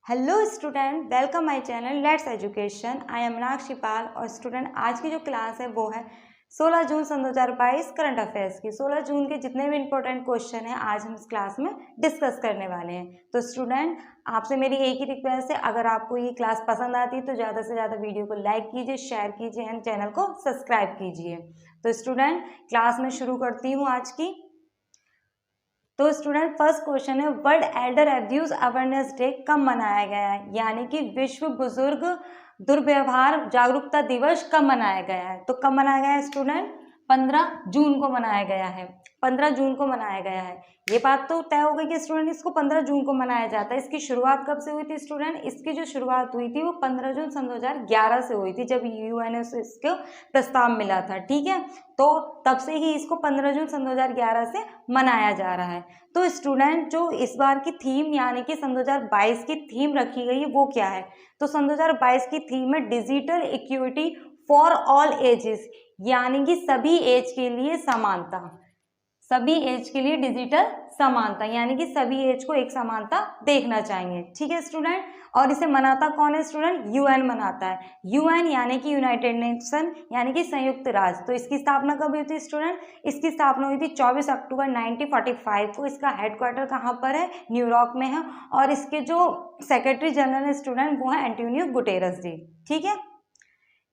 Hello student, welcome my channel let's education. I am Meenakshi Pal. और student आज की जो क्लास है वो है 16 जून सन 2022 करंट अफेयर्स की। 16 जून के जितने भी इंपॉर्टेंट क्वेश्चन हैं आज हम इस क्लास में डिस्कस करने वाले हैं। तो स्टूडेंट आपसे मेरी एक ही रिक्वेस्ट है, अगर आपको ये क्लास पसंद आती है तो ज़्यादा से ज़्यादा वीडियो को लाइक कीजिए, शेयर कीजिए एंड चैनल को सब्सक्राइब कीजिए। तो स्टूडेंट क्लास में शुरू करती हूँ आज की। तो स्टूडेंट फर्स्ट क्वेश्चन है, world Elder abuse awareness day कब मनाया गया है? यानी कि विश्व बुजुर्ग दुर्व्यवहार जागरूकता दिवस कब मनाया गया है? तो कब मनाया गया है स्टूडेंट? 15 जून को मनाया गया है। 15 जून को मनाया गया है। ये बात तो तय हो गई कि स्टूडेंट इसको 15 जून को मनाया जाता है। इसकी शुरुआत कब से हुई थी स्टूडेंट? इसकी जो शुरुआत हुई थी वो 15 जून सन 2011 से हुई थी, जब यूएन से इसको प्रस्ताव मिला था। ठीक है, तो तब से ही इसको 15 जून सन 2011 से मनाया जा रहा है। तो स्टूडेंट जो इस बार की थीम यानी कि सन 2022 की थीम रखी गई है वो क्या है? तो सन 2022 की थीम है digital equity for all ages, यानी कि सभी एज के लिए समानता। सभी एज के लिए डिजिटल समानता, यानी कि सभी एज को एक समानता देखना चाहिए। ठीक है स्टूडेंट, और इसे मनाता कौन है स्टूडेंट? यूएन मनाता है। यूएन यानी कि यूनाइटेड नेशन, यानी कि संयुक्त राष्ट्र। तो इसकी स्थापना कब हुई थी स्टूडेंट? इसकी स्थापना हुई थी 24 अक्टूबर 1945 को। इसका हेडक्वार्टर कहाँ पर है? न्यूयॉर्क में है। और इसके जो सेक्रेटरी जनरल है स्टूडेंट वो है एंटोनियो गुटेरस जी। ठीक है,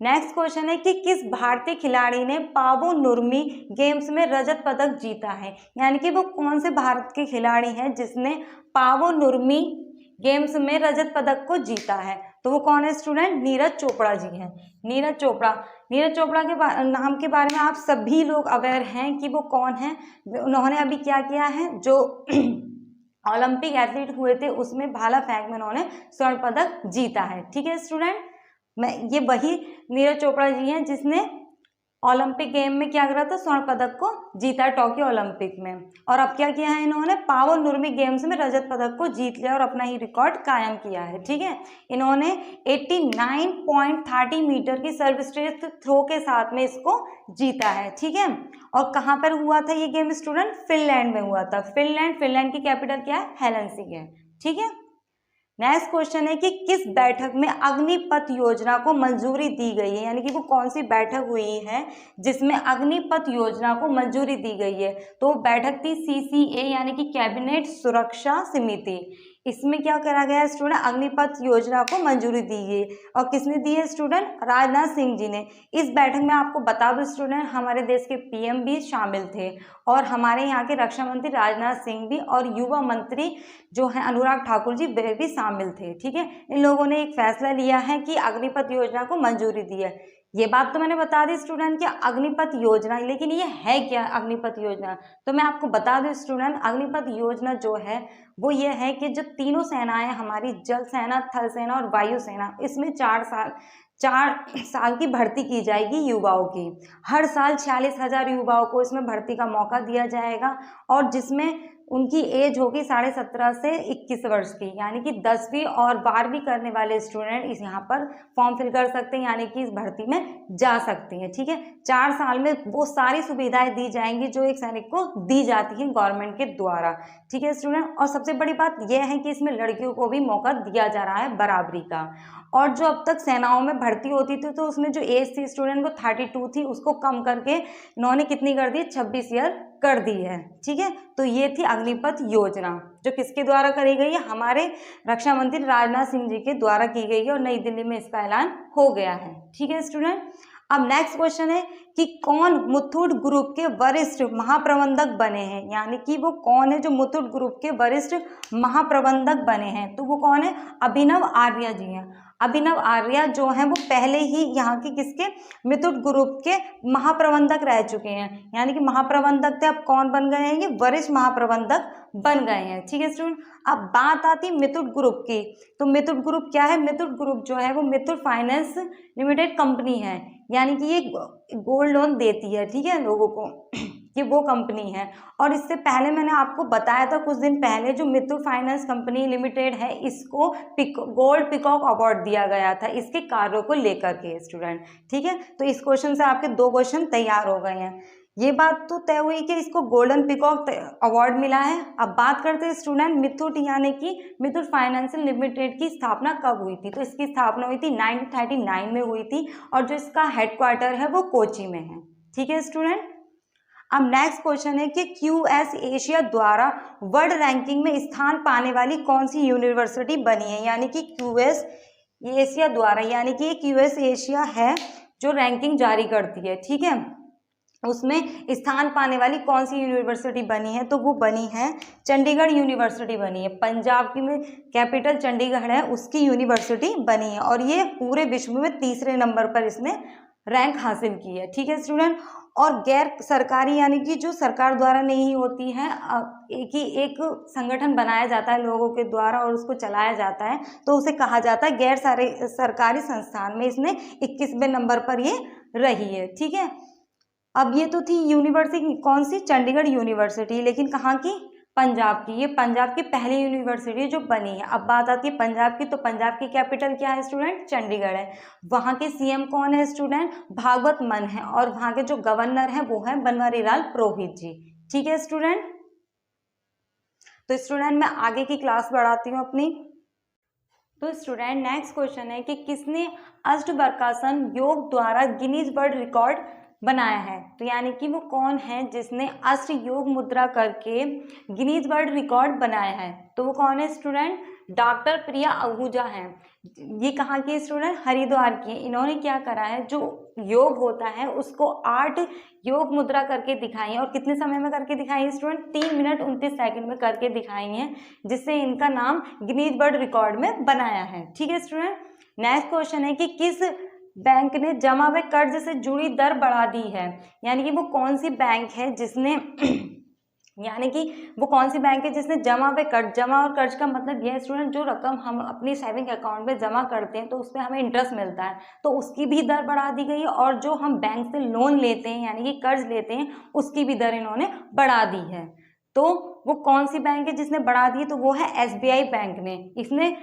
नेक्स्ट क्वेश्चन है कि किस भारतीय खिलाड़ी ने पावो नुर्मी गेम्स में रजत पदक जीता है? यानी कि वो कौन से भारत के खिलाड़ी हैं जिसने पावो नुर्मी गेम्स में रजत पदक को जीता है? तो वो कौन है स्टूडेंट? नीरज चोपड़ा जी हैं। नीरज चोपड़ा। नीरज चोपड़ा के नाम के बारे में आप सभी लोग अवेयर हैं कि वो कौन है। उन्होंने अभी क्या किया है, जो ओलंपिक एथलीट हुए थे उसमें भाला फेंक में उन्होंने स्वर्ण पदक जीता है। ठीक है स्टूडेंट, ये वही नीरज चोपड़ा जी हैं जिसने ओलंपिक गेम में क्या करा था? स्वर्ण पदक को जीता टोक्यो ओलंपिक में। और अब क्या किया है इन्होंने? पावो नुर्मी गेम्स में रजत पदक को जीत लिया और अपना ही रिकॉर्ड कायम किया है। ठीक है, इन्होंने 89.30 मीटर की सर्वश्रेष्ठ थ्रो के साथ में इसको जीता है। ठीक है, और कहाँ पर हुआ था ये गेम स्टूडेंट? फिनलैंड में हुआ था। फिनलैंड की कैपिटल क्या है? हेलसिंकी है। ठीक है, नेक्स्ट क्वेश्चन है कि किस बैठक में अग्निपथ योजना को मंजूरी दी गई है? यानी कि वो कौन सी बैठक हुई है जिसमें अग्निपथ योजना को मंजूरी दी गई है? तो बैठक थी सीसीए यानी कि कैबिनेट सुरक्षा समिति। इसमें क्या करा गया है स्टूडेंट? अग्निपथ योजना को मंजूरी दी गई। और किसने दी है स्टूडेंट? राजनाथ सिंह जी ने। इस बैठक में आपको बता दो स्टूडेंट, हमारे देश के पीएम भी शामिल थे और हमारे यहाँ के रक्षा मंत्री राजनाथ सिंह भी, और युवा मंत्री जो है अनुराग ठाकुर जी वे भी शामिल थे। ठीक है, इन लोगों ने एक फैसला लिया है कि अग्निपथ योजना को मंजूरी दी है। ये बात तो मैंने बता दी स्टूडेंट कि अग्निपथ योजना, लेकिन ये है क्या अग्निपथ योजना? तो मैं आपको बता दूं स्टूडेंट, अग्निपथ योजना जो है वो ये है कि जो तीनों सेनाएं हमारी, जल सेना, थल सेना और वायु सेना, इसमें 4 साल की भर्ती की जाएगी युवाओं की। हर साल 46,000 युवाओं को इसमें भर्ती का मौका दिया जाएगा, और जिसमें उनकी एज होगी 17.5 से 21 वर्ष की, यानी कि 10वीं और 12वीं करने वाले स्टूडेंट इस यहाँ पर फॉर्म फिल कर सकते हैं, यानी कि इस भर्ती में जा सकते हैं। ठीक है, 4 साल में वो सारी सुविधाएं दी जाएंगी जो एक सैनिक को दी जाती हैं गवर्नमेंट के द्वारा। ठीक है स्टूडेंट, और सबसे बड़ी बात यह है कि इसमें लड़कियों को भी मौका दिया जा रहा है बराबरी का। और जो अब तक सेनाओं में भर्ती होती थी तो उसमें जो एज थी स्टूडेंट वो 32 थी, उसको कम करके इन्होंने कितनी कर दी? 26 ईयर कर दी है। ठीक है, तो ये थी अग्निपथ योजना जो किसके द्वारा करी गई है? हमारे रक्षा मंत्री राजनाथ सिंह जी के द्वारा की गई है और नई दिल्ली में इसका ऐलान हो गया है। ठीक है स्टूडेंट, अब नेक्स्ट क्वेश्चन है कि कौन मुथूट ग्रुप के वरिष्ठ महाप्रबंधक बने हैं? यानी कि वो कौन है जो मुथूट ग्रुप के वरिष्ठ महाप्रबंधक बने हैं? तो वो कौन है? अभिनव आर्या जी हैं। अभिनव आर्या जो हैं वो पहले ही यहाँ के किसके? मुथूट ग्रुप के महाप्रबंधक रह चुके हैं, यानी कि महाप्रबंधक थे, अब कौन बन गए हैं? ये वरिष्ठ महाप्रबंधक बन गए हैं। ठीक है स्टूडेंट, अब बात आती मुथूट ग्रुप की। तो मुथूट ग्रुप क्या है? मुथूट ग्रुप जो है वो मुथूट फाइनेंस लिमिटेड कंपनी है, यानी कि ये गोल्ड लोन देती है, ठीक है, लोगों को। ये वो कंपनी है। और इससे पहले मैंने आपको बताया था कुछ दिन पहले, जो मुथूट फाइनेंस कंपनी लिमिटेड है इसको गोल्ड पीकॉक अवार्ड दिया गया था इसके कार्यों को लेकर के स्टूडेंट। ठीक है, तो इस क्वेश्चन से आपके 2 क्वेश्चन तैयार हो गए हैं। ये बात तो तय हुई कि इसको गोल्डन पीकॉक अवार्ड मिला है। अब बात करते हैं स्टूडेंट मिथुट यानी कि मिथुट फाइनेंशियल लिमिटेड की स्थापना कब हुई थी। तो इसकी स्थापना हुई थी 1939 में हुई थी और जो इसका हेडक्वार्टर है वो कोची में है। ठीक है स्टूडेंट। अब नेक्स्ट क्वेश्चन है कि क्यूएस एशिया द्वारा वर्ल्ड रैंकिंग में स्थान पाने वाली कौन सी यूनिवर्सिटी बनी है। यानी कि क्यूएस एशिया द्वारा, यानी कि क्यूएस एशिया है जो रैंकिंग जारी करती है, ठीक है, उसमें स्थान पाने वाली कौन सी यूनिवर्सिटी बनी है। तो वो बनी है चंडीगढ़ यूनिवर्सिटी बनी है। पंजाब की में कैपिटल चंडीगढ़ है, उसकी यूनिवर्सिटी बनी है और ये पूरे विश्व में तीसरे नंबर पर इसने रैंक हासिल की है। ठीक है स्टूडेंट। और गैर सरकारी यानी कि जो सरकार द्वारा नहीं होती है, एक संगठन बनाया जाता है लोगों के द्वारा और उसको चलाया जाता है, तो उसे कहा जाता है गैर सरकारी संस्थान में इसने 21वें नंबर पर ये रही है। ठीक है। अब ये तो थी यूनिवर्सिटी कौन सी, चंडीगढ़ यूनिवर्सिटी, लेकिन कहाँ की, पंजाब की। ये पंजाब की पहली यूनिवर्सिटी जो बनी है। अब बात आती है पंजाब की, तो पंजाब की कैपिटल क्या है स्टूडेंट, चंडीगढ़ है। वहाँ के सीएम कौन है स्टूडेंट, भागवत मन है और वहाँ के जो गवर्नर है वो है बनवारी लाल पुरोहित जी। ठीक है स्टूडेंट। तो स्टूडेंट मैं आगे की क्लास बढ़ाती हूँ अपनी। तो स्टूडेंट नेक्स्ट क्वेश्चन है कि किसने अष्टवक्रासन योग द्वारा गिनीज वर्ल्ड रिकॉर्ड बनाया है। तो यानी कि वो कौन है जिसने अष्ट योग मुद्रा करके गिनीज वर्ल्ड रिकॉर्ड बनाया है। तो वो कौन है स्टूडेंट, डॉक्टर प्रिया आहूजा हैं। ये कहाँ की स्टूडेंट, हरिद्वार की। इन्होंने क्या करा है, जो योग होता है उसको 8 योग मुद्रा करके दिखाई है। और कितने समय में करके दिखाई है स्टूडेंट, 3 मिनट 29 सेकंड में करके दिखाई है, जिससे इनका नाम गिनीज वर्ल्ड रिकॉर्ड में बनाया है। ठीक है स्टूडेंट। नेक्स्ट क्वेश्चन है कि किस बैंक ने जमा व कर्ज से जुड़ी दर बढ़ा दी है। यानी कि वो कौन सी बैंक है जिसने यानी कि वो कौन सी बैंक है जिसने जमा व कर्ज, जमा और कर्ज का मतलब यह स्टूडेंट जो रकम हम अपनी सेविंग अकाउंट में जमा करते हैं तो उस पर हमें इंटरेस्ट मिलता है, तो उसकी भी दर बढ़ा दी गई है। और जो हम बैंक से लोन लेते हैं यानी कि कर्ज लेते हैं उसकी भी दर इन्होंने बढ़ा दी है। तो वो कौन सी बैंक है जिसने बढ़ा दी, तो वो है एसबीआई बैंक ने। इसने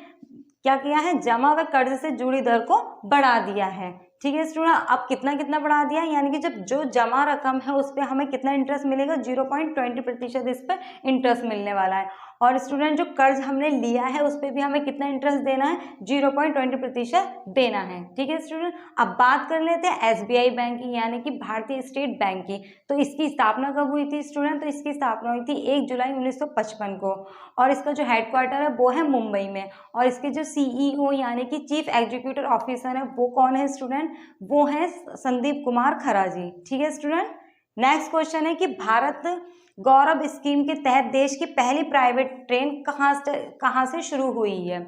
क्या किया है, जमा व कर्ज से जुड़ी दर को बढ़ा दिया है। ठीक है स्टूडेंट। अब कितना कितना बढ़ा दिया, यानी कि जब जो जमा रकम है उस पर हमें कितना इंटरेस्ट मिलेगा, 0.20% इस पर इंटरेस्ट मिलने वाला है। और स्टूडेंट जो कर्ज हमने लिया है उस पर भी हमें कितना इंटरेस्ट देना है, 0.20% देना है। ठीक है स्टूडेंट। अब बात कर लेते हैं एसबीआई बैंक की, यानी कि भारतीय स्टेट बैंक की। तो इसकी स्थापना कब हुई थी स्टूडेंट, तो इसकी स्थापना हुई थी 1 जुलाई 1955 को और इसका जो हेडक्वार्टर है वो है मुंबई में। और इसके जो सीईओ यानी कि चीफ एग्जीक्यूटिव ऑफिसर है वो कौन है स्टूडेंट, वो है संदीप कुमार खरा जी। ठीक है स्टूडेंट। नेक्स्ट क्वेश्चन है कि भारत गौरव स्कीम के तहत देश की पहली प्राइवेट ट्रेन कहाँ से शुरू हुई है।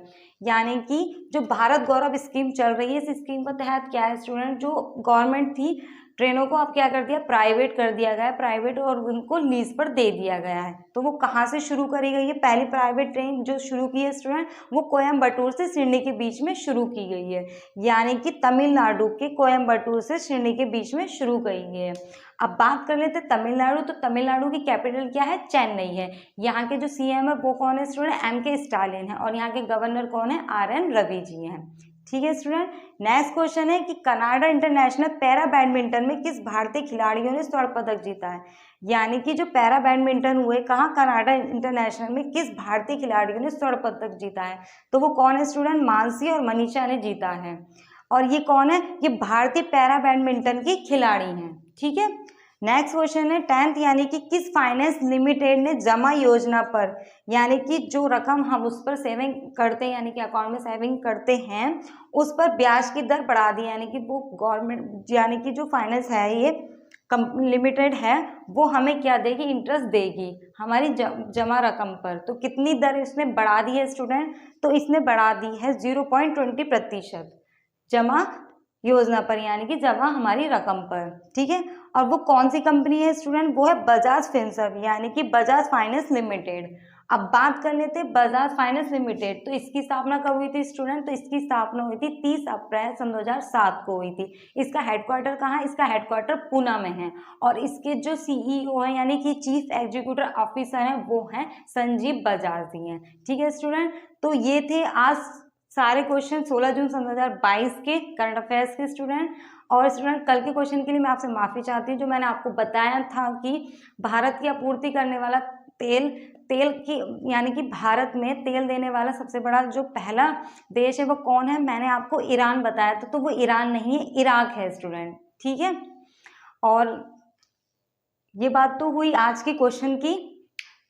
यानी कि जो भारत गौरव स्कीम चल रही है, इस स्कीम के तहत क्या है स्टूडेंट, जो गवर्नमेंट थी ट्रेनों को अब क्या कर दिया, प्राइवेट कर दिया गया है, प्राइवेट, और उनको लीज पर दे दिया गया है। तो वो कहाँ से शुरू करी गई है, पहली प्राइवेट ट्रेन जो शुरू की है स्टूडेंट वो कोयम्बटूर से सिडनी के बीच में शुरू की गई है। यानी कि तमिलनाडु के कोयम्बटूर से सिडनी के बीच में शुरू की गई है। अब बात कर लेते हैं तमिलनाडु। तो तमिलनाडु की कैपिटल क्या है, चेन्नई है। यहाँ के जो सीएम है वो कौन है स्टूडेंट, एमके स्टालिन है। और यहाँ के गवर्नर कौन है, आरएन रवि जी हैं। ठीक है स्टूडेंट। नेक्स्ट क्वेश्चन है कि कनाडा इंटरनेशनल पैरा बैडमिंटन में किस भारतीय खिलाड़ियों ने स्वर्ण पदक जीता है। यानी कि जो पैरा बैडमिंटन हुए कहाँ, कनाडा इंटरनेशनल में किस भारतीय खिलाड़ियों ने स्वर्ण पदक जीता है। तो वो कौन है स्टूडेंट, मानसी और मनीषा ने जीता है। और ये कौन है, ये भारतीय पैरा बैडमिंटन की खिलाड़ी हैं। ठीक है। नेक्स्ट क्वेश्चन है 10th, यानी कि किस फाइनेंस लिमिटेड ने जमा योजना पर, यानी कि जो रकम हम उस पर सेविंग करते हैं यानी कि अकाउंट में सेविंग करते हैं उस पर ब्याज की दर बढ़ा दी। यानी कि वो गवर्नमेंट यानी कि जो फाइनेंस है ये कंपनी लिमिटेड है वो हमें क्या देगी, इंटरेस्ट देगी हमारी जमा रकम पर। तो कितनी दर इसने बढ़ा दी है स्टूडेंट, तो इसने बढ़ा दी है 0.20% जमा योजना पर, यानी कि जमा हमारी रकम पर। ठीक है। और वो कौन सी कंपनी है स्टूडेंट, वो है बजाज फिनसर्व यानी कि बजाज फाइनेंस लिमिटेड। अब बात कर लेते हैं बजाज फाइनेंस लिमिटेड। तो इसकी स्थापना कब हुई थी स्टूडेंट, तो इसकी स्थापना हुई थी 30 अप्रैल सन 2007 को हुई थी। इसका हेडक्वार्टर कहाँ है, इसका हेडक्वार्टर पूना में है। और इसके जो सीईओ हैं यानी कि चीफ एग्जीक्यूटिव ऑफिसर हैं वो हैं संजीव बजाज जी हैं। ठीक है स्टूडेंट। तो ये थे आज सारे क्वेश्चन 16 जून सन 2022 के करंट अफेयर्स के स्टूडेंट। और स्टूडेंट कल के क्वेश्चन के लिए मैं आपसे माफ़ी चाहती हूँ। जो मैंने आपको बताया था कि भारत की आपूर्ति करने वाला तेल की यानी कि भारत में तेल देने वाला सबसे बड़ा जो पहला देश है वो कौन है, मैंने आपको ईरान बताया था। तो वो ईरान नहीं है, इराक है स्टूडेंट, ठीक है। और ये बात तो हुई आज के क्वेश्चन की।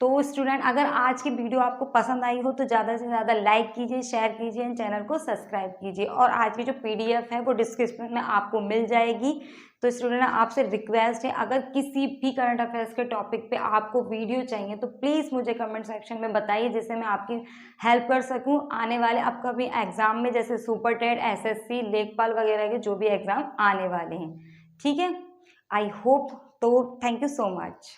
तो स्टूडेंट अगर आज की वीडियो आपको पसंद आई हो तो ज़्यादा से ज़्यादा लाइक कीजिए, शेयर कीजिए, एंड चैनल को सब्सक्राइब कीजिए। और आज की जो PDF है वो डिस्क्रिप्शन में आपको मिल जाएगी। तो स्टूडेंट आपसे रिक्वेस्ट है, अगर किसी भी करंट अफेयर्स के टॉपिक पे आपको वीडियो चाहिए तो प्लीज़ मुझे कमेंट सेक्शन में बताइए, जिससे मैं आपकी हेल्प कर सकूँ आने वाले अपकमिंग एग्जाम में, जैसे सुपर टेट, SSC, लेखपाल वगैरह के जो भी एग्ज़ाम आने वाले हैं, ठीक है। I hope. तो थैंक यू सो मच।